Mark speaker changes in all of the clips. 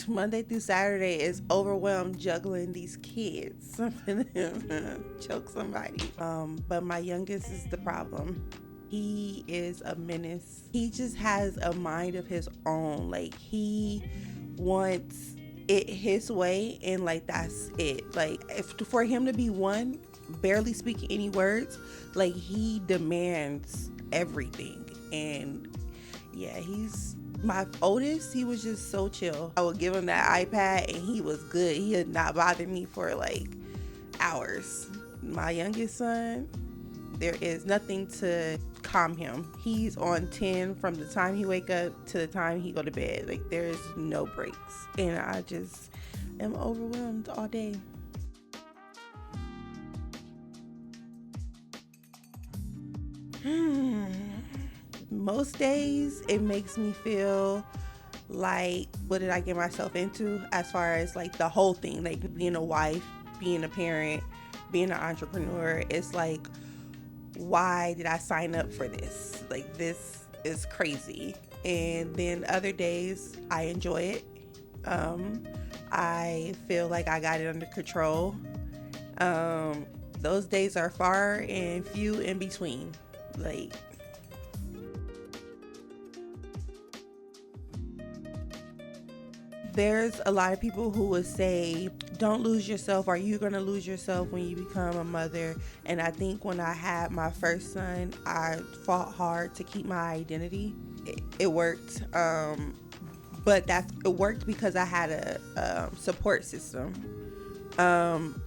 Speaker 1: Monday through Saturday is overwhelmed juggling these kids. I'm gonna choke somebody. But my youngest is the problem. He is a menace. He just has a mind of his own. Like, he wants it his way, and like that's it. Like, if for him to be one, barely speaking any words, like he demands everything. And yeah, he's my oldest. He was just so chill. I would give him that iPad and he was good. He had not bothered me for like hours. My youngest son, there is nothing to calm him. He's on 10 from the time he wake up to the time he go to bed. Like, there is no breaks, and I just am overwhelmed all day. Most days it makes me feel like, what did I get myself into, as far as like the whole thing, like being a wife, being a parent, being an entrepreneur. It's like, why did I sign up for this? Like, this is crazy. And then other days I enjoy it. I feel like I got it under control. Those days are far and few in between. Like, there's a lot of people who would say, don't lose yourself, or you're going to lose yourself when you become a mother. And I think when I had my first son, I fought hard to keep my identity. It worked. But it worked because I had a support system.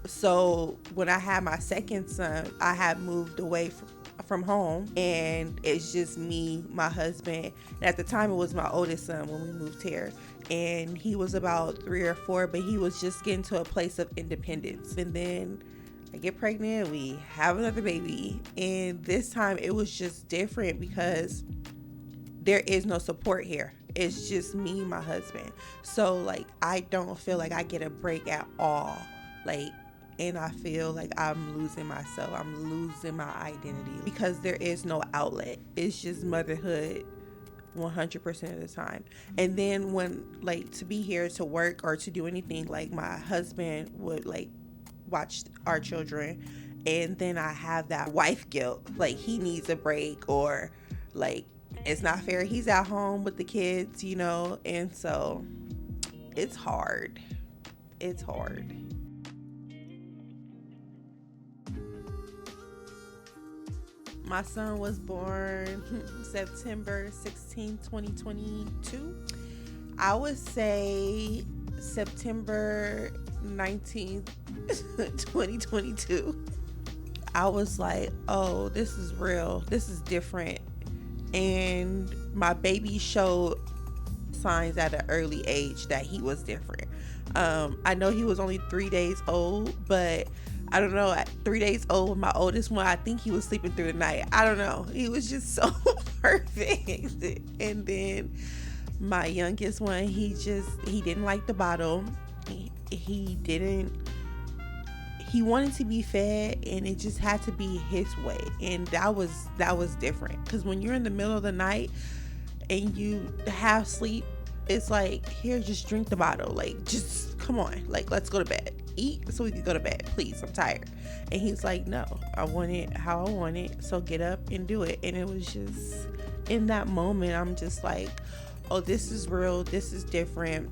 Speaker 1: So when I had my second son, I had moved away from home, and it's just me, my husband, and at the time it was my oldest son when we moved here, and he was about 3 or 4, but he was just getting to a place of independence. And then I get pregnant, we have another baby, and this time it was just different because there is no support here. It's just me, my husband. So like, I don't feel like I get a break at all. Like, and I feel like I'm losing myself. I'm losing my identity because there is no outlet. It's just motherhood 100% of the time. And then when, like, to be here to work or to do anything, like, my husband would like watch our children, and then I have that wife guilt. Like, he needs a break, or like, it's not fair. He's at home with the kids, and so it's hard. It's hard. My son was born September 16, 2022. I would say September 19th, 2022. I was like, oh, this is real. This is different. And my baby showed signs at an early age that he was different. I know he was only 3 days old, but I don't know, at 3 days old with my oldest one, I think he was sleeping through the night. I don't know. He was just so perfect. And then my youngest one, he didn't like the bottle. He wanted to be fed, and it just had to be his way. And that was different, because when you're in the middle of the night and you have sleep, it's like, here, just drink the bottle. Like, just come on, like, let's go to bed. Eat so we can go to bed, please, I'm tired. And he's like, no, I want it how I want it, so get up and do it. And it was just, in that moment, I'm just like, oh, this is real, this is different.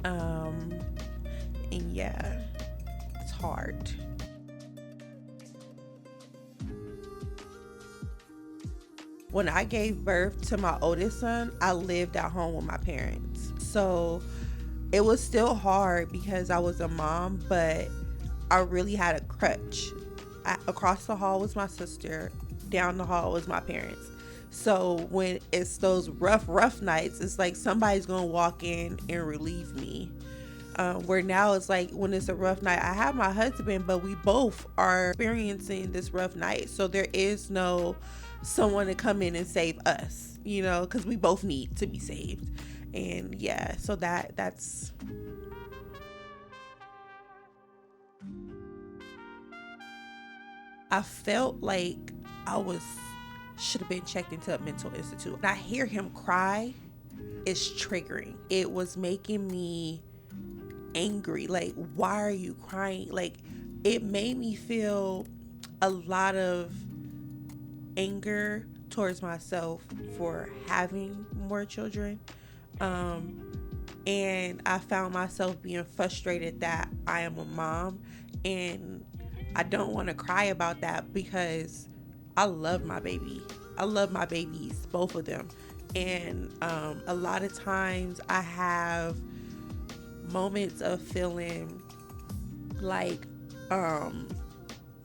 Speaker 1: And yeah, it's hard. When I gave birth to my oldest son, I lived at home with my parents. So it was still hard because I was a mom, but I really had a crutch. Across the hall was my sister, down the hall was my parents. So when it's those rough nights, it's like somebody's gonna walk in and relieve me. Where now it's like, when it's a rough night, I have my husband, but we both are experiencing this rough night. So there is no someone to come in and save us, because we both need to be saved. And yeah, so that's I felt like I was should have been checked into a mental institute. And I hear him cry, it's triggering. It was making me angry. Like, why are you crying? Like, it made me feel a lot of anger towards myself for having more children. And I found myself being frustrated that I am a mom, and I don't want to cry about that because I love my baby. I love my babies, both of them. And a lot of times I have moments of feeling like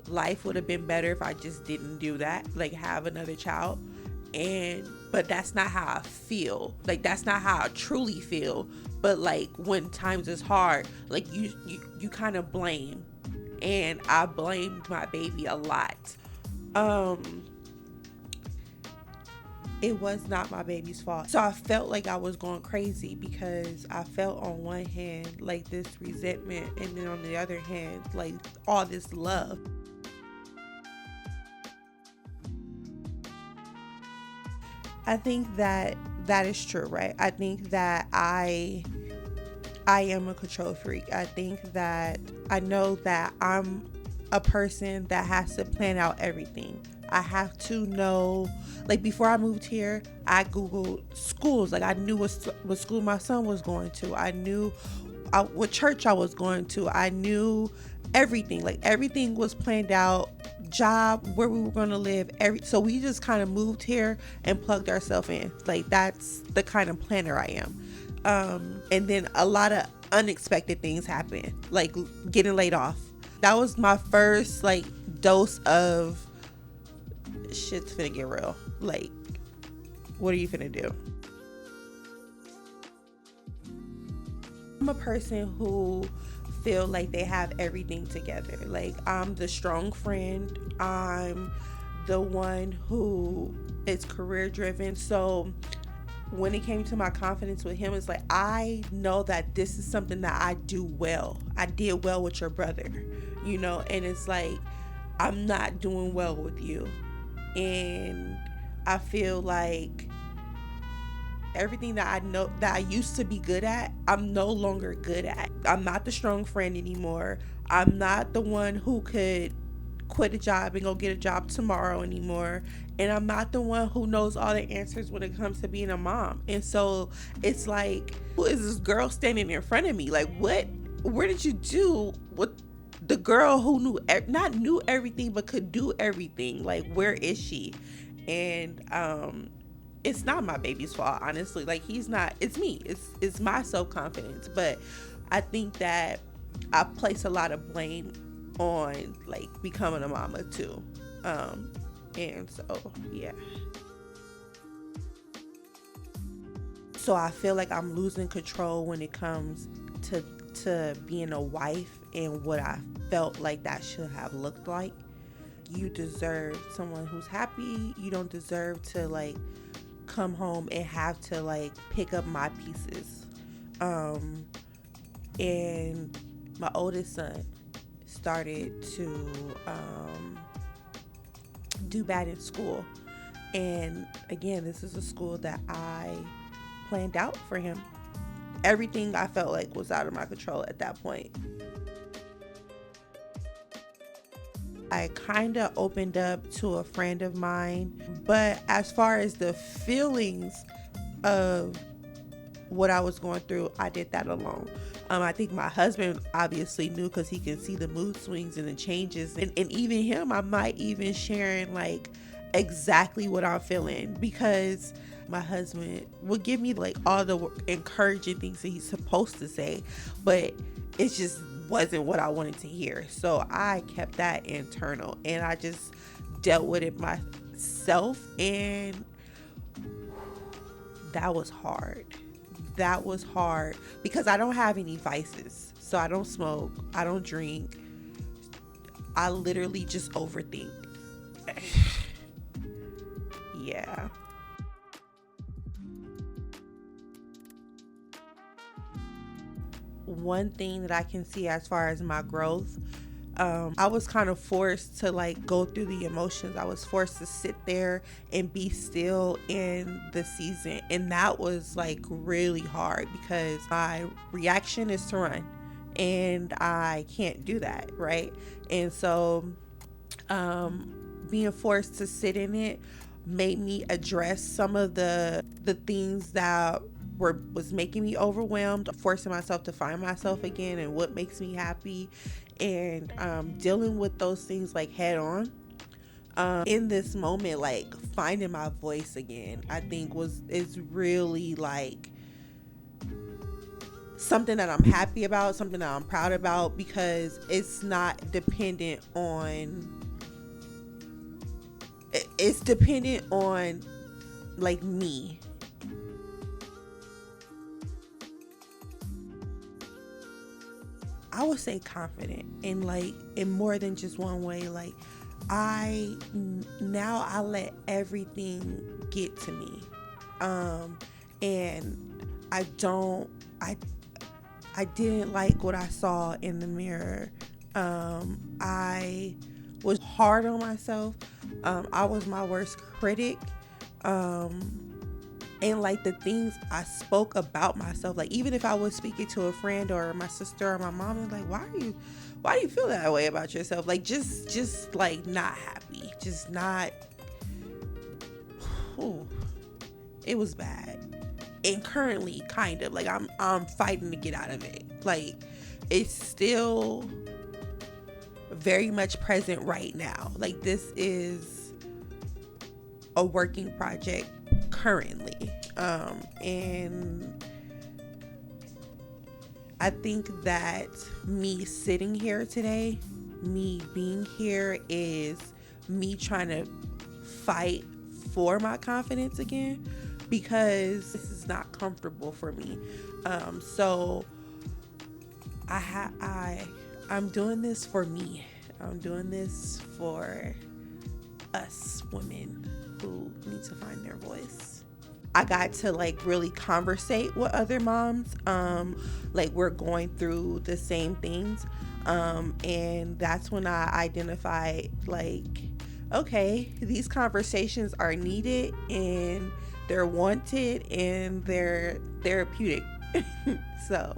Speaker 1: life would have been better if I just didn't do that, like have another child. But that's not how I feel. Like, that's not how I truly feel. But like, when times is hard, like you kind of blame, and I blamed my baby a lot. It was not my baby's fault. So I felt like I was going crazy because I felt on one hand like this resentment, and then on the other hand like all this love. I think that is true, right? I think that I am a control freak. I think that I know that I'm a person that has to plan out everything. I have to know, like, before I moved here, I Googled schools. Like, I knew what school my son was going to. I knew what church I was going to. I knew everything. Like, everything was planned out. Job, where we were going to live. So we just kind of moved here and plugged ourselves in. Like, that's the kind of planner I am. And then a lot of unexpected things happen, like getting laid off. That was my first like dose of shit's finna get real. Like, what are you finna do? I'm a person who feel like they have everything together. Like, I'm the strong friend. I'm the one who is career driven. So when it came to my confidence with him, it's like, I know that this is something that I do well. I did well with your brother, you know, and it's like, I'm not doing well with you. And I feel like everything that I know that I used to be good at, I'm no longer good at. I'm not the strong friend anymore. I'm not the one who could quit a job and go get a job tomorrow anymore. And I'm not the one who knows all the answers when it comes to being a mom. And so it's like, who is this girl standing in front of me? Like, where did you do with the girl who not knew everything, but could do everything? Like, where is she? And it's not my baby's fault, honestly. Like, it's me. It's my self-confidence. But I think that I place a lot of blame on like becoming a mama too. And so yeah. So I feel like I'm losing control when it comes to being a wife and what I felt like that should have looked like. You deserve someone who's happy. You don't deserve to like come home and have to like pick up my pieces. And my oldest son started to do bad in school. And again, this is a school that I planned out for him. Everything I felt like was out of my control at that point. I kind of opened up to a friend of mine, but as far as the feelings of what I was going through, I did that alone. I think my husband obviously knew because he can see the mood swings and the changes, and even him, I'm not even sharing like exactly what I'm feeling, because my husband will give me like all the encouraging things that he's supposed to say, but it just wasn't what I wanted to hear. So I kept that internal and I just dealt with it myself, and that was hard. That was hard because I don't have any vices. So I don't smoke, I don't drink. I literally just overthink. Yeah. One thing that I can see as far as my growth I was kind of forced to like go through the emotions. I was forced to sit there and be still in the season. And that was like really hard because my reaction is to run and I can't do that, right? And so being forced to sit in it made me address some of the things that was making me overwhelmed, forcing myself to find myself again and what makes me happy, and dealing with those things like head on. In this moment, like finding my voice again, I think is really like something that I'm happy about, something that I'm proud about, because it's not dependent on, it's dependent on like me. I would say confident in like in more than just one way. Like I now I let everything get to me. And I don't I didn't like what I saw in the mirror. I was hard on myself. I was my worst critic. And like the things I spoke about myself, like even if I was speaking to a friend or my sister or my mom, and like, why do you feel that way about yourself? Like just like not happy, just not. Ooh, it was bad. And currently, kind of like I'm fighting to get out of it. Like it's still very much present right now. Like this is a working project currently. And I think that me sitting here today, me being here, is me trying to fight for my confidence again, because this is not comfortable for me. So I'm doing this for me. I'm doing this for us women who need to find their voice. I got to like really conversate with other moms. Like we're going through the same things. And that's when I identified like, okay, these conversations are needed and they're wanted and they're therapeutic. So